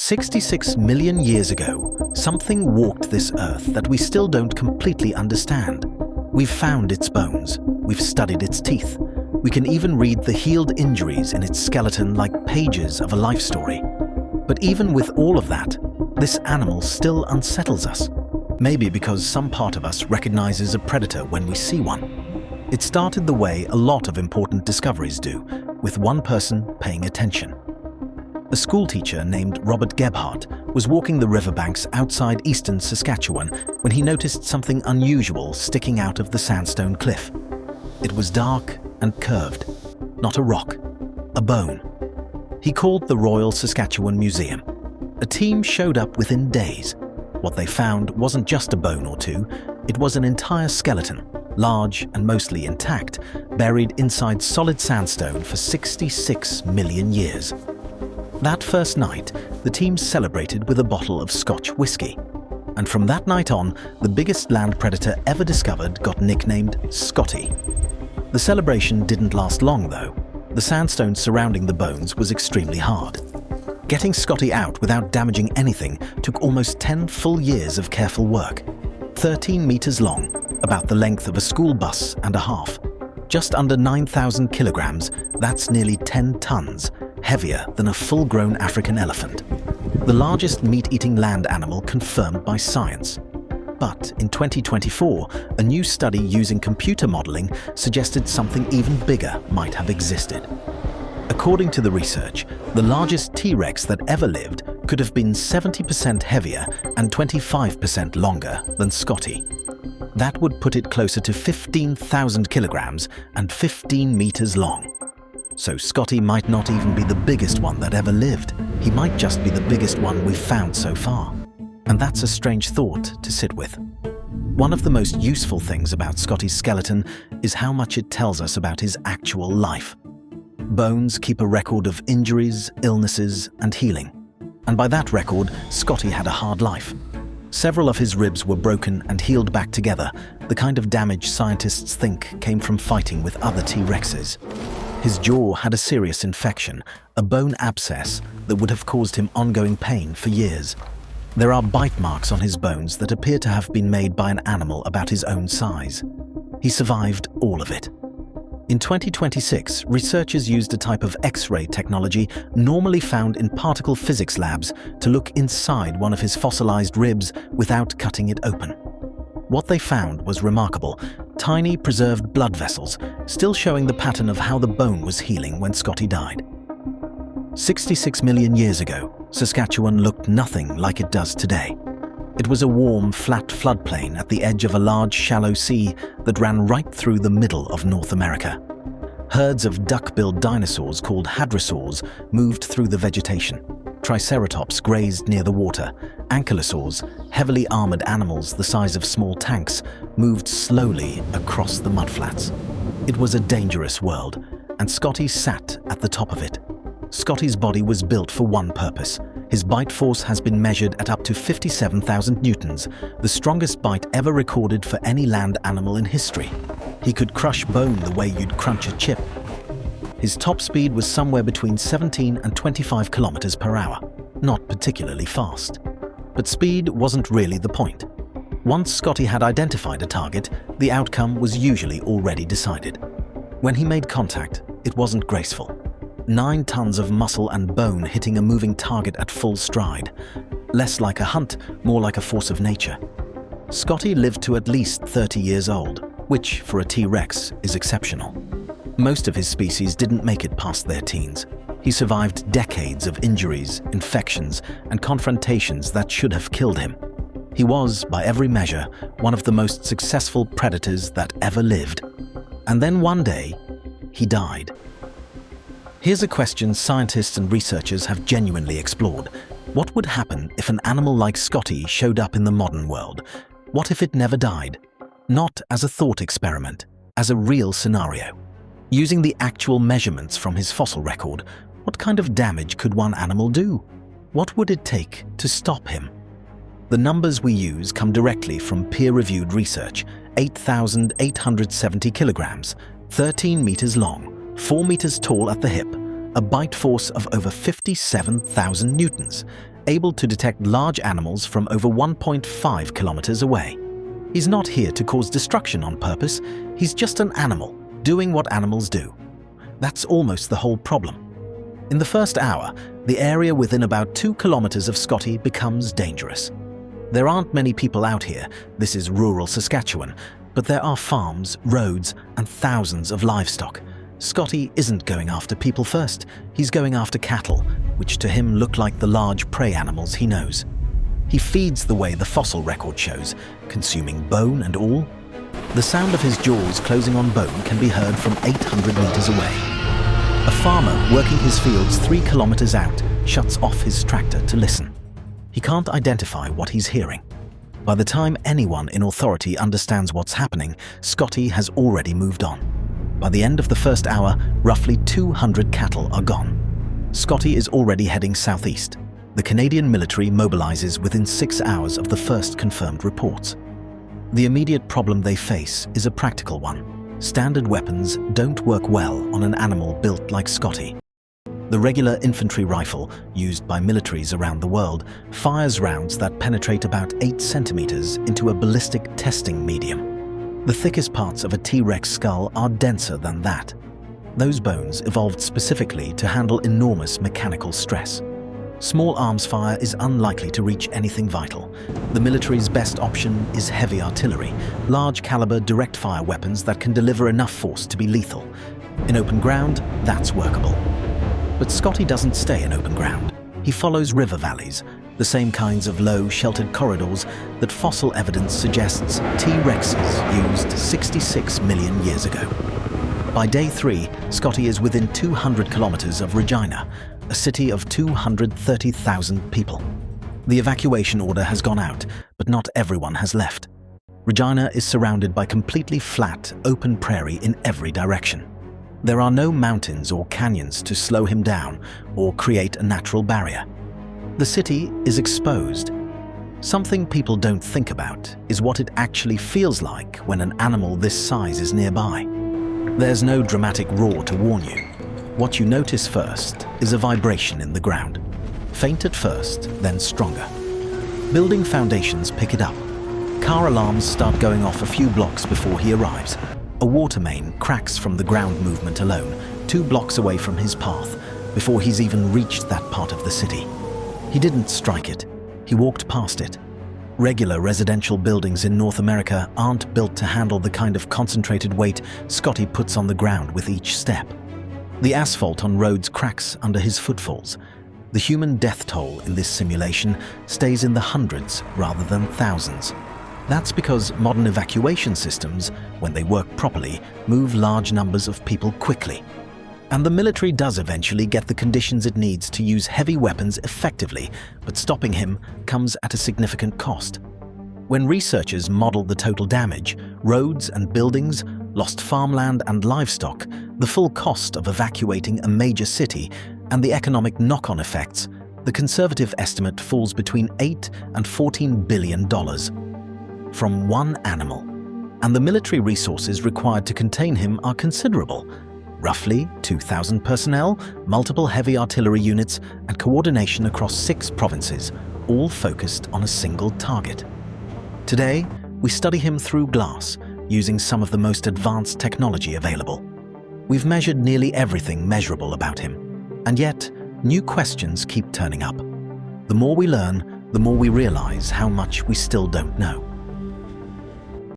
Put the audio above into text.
66 million years ago, something walked this Earth that we still don't completely understand. We've found its bones, we've studied its teeth, we can even read the healed injuries in its skeleton like pages of a life story. But even with all of that, this animal still unsettles us. Maybe because some part of us recognizes a predator when we see one. It started the way a lot of important discoveries do, with one person paying attention. A schoolteacher named Robert Gebhardt was walking the riverbanks outside eastern Saskatchewan when he noticed something unusual sticking out of the sandstone cliff. It was dark and curved, not a rock, a bone. He called the Royal Saskatchewan Museum. A team showed up within days. What they found wasn't just a bone or two, it was an entire skeleton, large and mostly intact, buried inside solid sandstone for 66 million years. That first night, the team celebrated with a bottle of Scotch whiskey. And from that night on, the biggest land predator ever discovered got nicknamed Scotty. The celebration didn't last long, though. The sandstone surrounding the bones was extremely hard. Getting Scotty out without damaging anything took almost 10 full years of careful work. 13 meters long, about the length of a school bus and a half. Just under 9,000 kilograms, that's nearly 10 tons, heavier than a full-grown African elephant. The largest meat-eating land animal confirmed by science. But in 2024, a new study using computer modeling suggested something even bigger might have existed. According to the research, the largest T-Rex that ever lived could have been 70% heavier and 25% longer than Scotty. That would put it closer to 15,000 kilograms and 15 meters long. So Scotty might not even be the biggest one that ever lived. He might just be the biggest one we've found so far. And that's a strange thought to sit with. One of the most useful things about Scotty's skeleton is how much it tells us about his actual life. Bones keep a record of injuries, illnesses, and healing. And by that record, Scotty had a hard life. Several of his ribs were broken and healed back together, the kind of damage scientists think came from fighting with other T-Rexes. His jaw had a serious infection, a bone abscess that would have caused him ongoing pain for years. There are bite marks on his bones that appear to have been made by an animal about his own size. He survived all of it. In 2026, researchers used a type of X-ray technology normally found in particle physics labs to look inside one of his fossilized ribs without cutting it open. What they found was remarkable: tiny preserved blood vessels, still showing the pattern of how the bone was healing when Scotty died. 66 million years ago, Saskatchewan looked nothing like it does today. It was a warm, flat floodplain at the edge of a large, shallow sea that ran right through the middle of North America. Herds of duck-billed dinosaurs called hadrosaurs moved through the vegetation. Triceratops grazed near the water. Ankylosaurs, heavily armored animals the size of small tanks, moved slowly across the mudflats. It was a dangerous world, and Scotty sat at the top of it. Scotty's body was built for one purpose. His bite force has been measured at up to 57,000 newtons, the strongest bite ever recorded for any land animal in history. He could crush bone the way you'd crunch a chip. His top speed was somewhere between 17 and 25 kilometers per hour, not particularly fast. But speed wasn't really the point. Once Scotty had identified a target, the outcome was usually already decided. When he made contact, it wasn't graceful. 9 tons of muscle and bone hitting a moving target at full stride. Less like a hunt, more like a force of nature. Scotty lived to at least 30 years old, which for a T-Rex is exceptional. Most of his species didn't make it past their teens. He survived decades of injuries, infections, and confrontations that should have killed him. He was, by every measure, one of the most successful predators that ever lived. And then one day, he died. Here's a question scientists and researchers have genuinely explored. What would happen if an animal like Scotty showed up in the modern world? What if it never died? Not as a thought experiment, as a real scenario. Using the actual measurements from his fossil record, what kind of damage could one animal do? What would it take to stop him? The numbers we use come directly from peer-reviewed research: 8,870 kilograms, 13 meters long, 4 meters tall at the hip, a bite force of over 57,000 newtons, able to detect large animals from over 1.5 kilometers away. He's not here to cause destruction on purpose, he's just an animal, doing what animals do. That's almost the whole problem. In the first hour, the area within about 2 kilometers of Scotty becomes dangerous. There aren't many people out here, this is rural Saskatchewan, but there are farms, roads, and thousands of livestock. Scotty isn't going after people first, he's going after cattle, which to him look like the large prey animals he knows. He feeds the way the fossil record shows, consuming bone and all. The sound of his jaws closing on bone can be heard from 800 meters away. A farmer working his fields 3 kilometers out shuts off his tractor to listen. He can't identify what he's hearing. By the time anyone in authority understands what's happening, Scotty has already moved on. By the end of the first hour, roughly 200 cattle are gone. Scotty is already heading southeast. The Canadian military mobilizes within 6 hours of the first confirmed reports. The immediate problem they face is a practical one. Standard weapons don't work well on an animal built like Scotty. The regular infantry rifle, used by militaries around the world, fires rounds that penetrate about 8 centimeters into a ballistic testing medium. The thickest parts of a T-Rex skull are denser than that. Those bones evolved specifically to handle enormous mechanical stress. Small arms fire is unlikely to reach anything vital. The military's best option is heavy artillery, large-caliber direct-fire weapons that can deliver enough force to be lethal. In open ground, that's workable. But Scotty doesn't stay in open ground. He follows river valleys, the same kinds of low, sheltered corridors that fossil evidence suggests T-Rexes used 66 million years ago. By day 3, Scotty is within 200 kilometers of Regina, a city of 230,000 people. The evacuation order has gone out, but not everyone has left. Regina is surrounded by completely flat, open prairie in every direction. There are no mountains or canyons to slow him down or create a natural barrier. The city is exposed. Something people don't think about is what it actually feels like when an animal this size is nearby. There's no dramatic roar to warn you. What you notice first is a vibration in the ground. Faint at first, then stronger. Building foundations pick it up. Car alarms start going off a few blocks before he arrives. A water main cracks from the ground movement alone, 2 blocks away from his path, before he's even reached that part of the city. He didn't strike it. He walked past it. Regular residential buildings in North America aren't built to handle the kind of concentrated weight Scotty puts on the ground with each step. The asphalt on roads cracks under his footfalls. The human death toll in this simulation stays in the hundreds rather than thousands. That's because modern evacuation systems, when they work properly, move large numbers of people quickly. And the military does eventually get the conditions it needs to use heavy weapons effectively, but stopping him comes at a significant cost. When researchers modeled the total damage, roads and buildings, lost farmland and livestock, the full cost of evacuating a major city, and the economic knock-on effects, the conservative estimate falls between $8 and $14 billion from one animal. And the military resources required to contain him are considerable. Roughly 2,000 personnel, multiple heavy artillery units, and coordination across 6 provinces, all focused on a single target. Today, we study him through glass, using some of the most advanced technology available. We've measured nearly everything measurable about him, and yet new questions keep turning up. The more we learn, the more we realize how much we still don't know.